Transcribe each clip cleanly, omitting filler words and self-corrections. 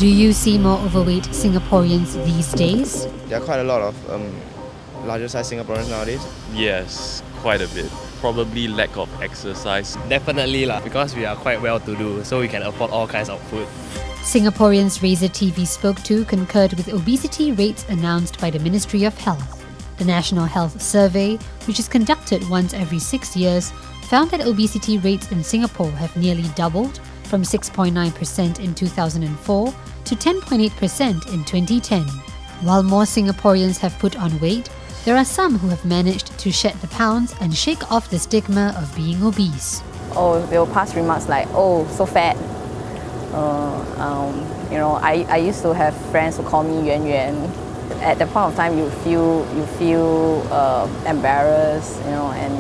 Do you see more overweight Singaporeans these days? There are quite a lot of larger size Singaporeans nowadays. Yes, quite a bit. Probably lack of exercise. Definitely because we are quite well to do, so we can afford all kinds of food. Singaporeans Razor TV spoke to concurred with obesity rates announced by the Ministry of Health. The National Health Survey, which is conducted once every 6 years, found that obesity rates in Singapore have nearly doubled from 6.9% in 2004 to 10.8% in 2010. While more Singaporeans have put on weight, there are some who have managed to shed the pounds and shake off the stigma of being obese. Oh, they'll pass remarks like, "Oh, so fat." I used to have friends who call me Yuan Yuan. At that point of time, you feel embarrassed, and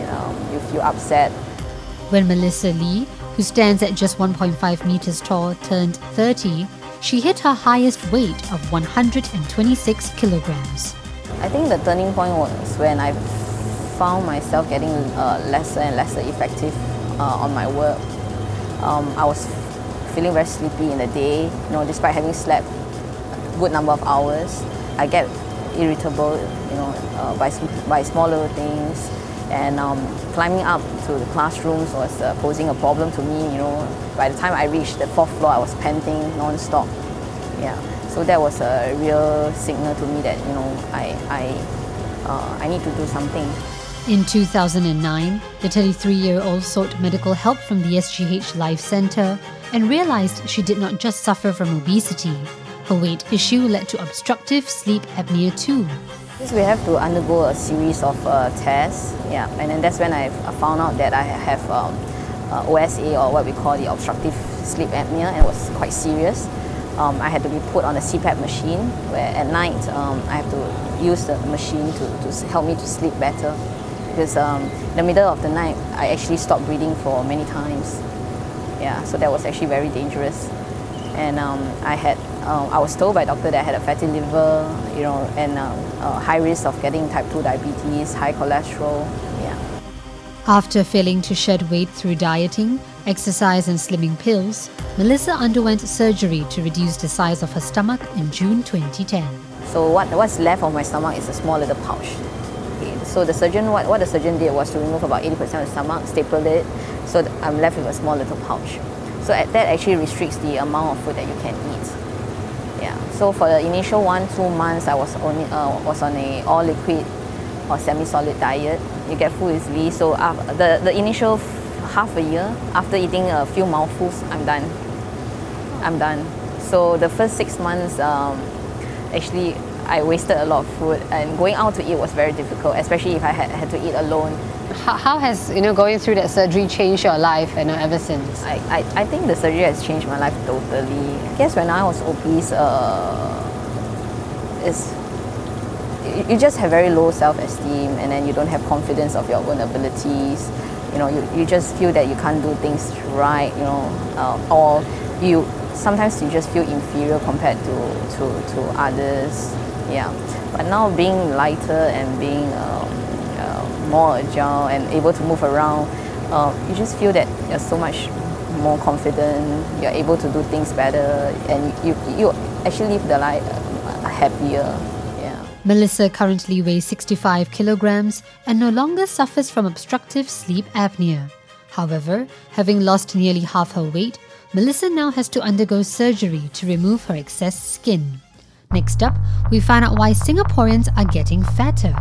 you feel upset. When Melissa Lee, who stands at just 1.5 meters tall, turned 30, she hit her highest weight of 126 kilograms. I think the turning point was when I found myself getting lesser and lesser effective on my work. I was feeling very sleepy in the day, despite having slept a good number of hours. I get irritable, by small little things, and climbing up to the classrooms was posing a problem to me. By the time I reached the 4th floor, I was panting non-stop. Yeah, so that was a real signal to me that I need to do something. In 2009, the 33-year-old sought medical help from the SGH Life Centre and realised she did not just suffer from obesity. Her weight issue led to obstructive sleep apnea too. We have to undergo a series of tests, and then that's when I found out that I have OSA, or what we call the obstructive sleep apnea, and it was quite serious. I had to be put on a CPAP machine, where at night I have to use the machine to help me to sleep better. Because in the middle of the night, I actually stopped breathing for many times. Yeah, so that was actually very dangerous. And I was told by doctor that I had a fatty liver, and high risk of getting type 2 diabetes, high cholesterol. Yeah. After failing to shed weight through dieting, exercise and slimming pills, Melissa underwent surgery to reduce the size of her stomach in June 2010. So what's left of my stomach is a small little pouch. Okay. So the surgeon, what the surgeon did was to remove about 80% of the stomach, stapled it, so I'm left with a small little pouch. So that actually restricts the amount of food that you can eat. Yeah. So for the initial 1-2 months, I was on a all liquid or semi-solid diet. You get full easily. So the initial half a year, after eating a few mouthfuls, I'm done. So the first 6 months, actually, I wasted a lot of food, and going out to eat was very difficult, especially if I had to eat alone. How has going through that surgery changed your life ever since? I think the surgery has changed my life totally. I guess when I was obese, you just have very low self-esteem, and then you don't have confidence of your own abilities. You just feel that you can't do things right, or sometimes you just feel inferior compared to others. Yeah. But now being lighter and being more agile and able to move around, you just feel that you're so much more confident, you're able to do things better, and you actually live the life happier. Yeah. Melissa currently weighs 65 kilograms and no longer suffers from obstructive sleep apnea. However, having lost nearly half her weight, Melissa now has to undergo surgery to remove her excess skin. Next up, we find out why Singaporeans are getting fatter.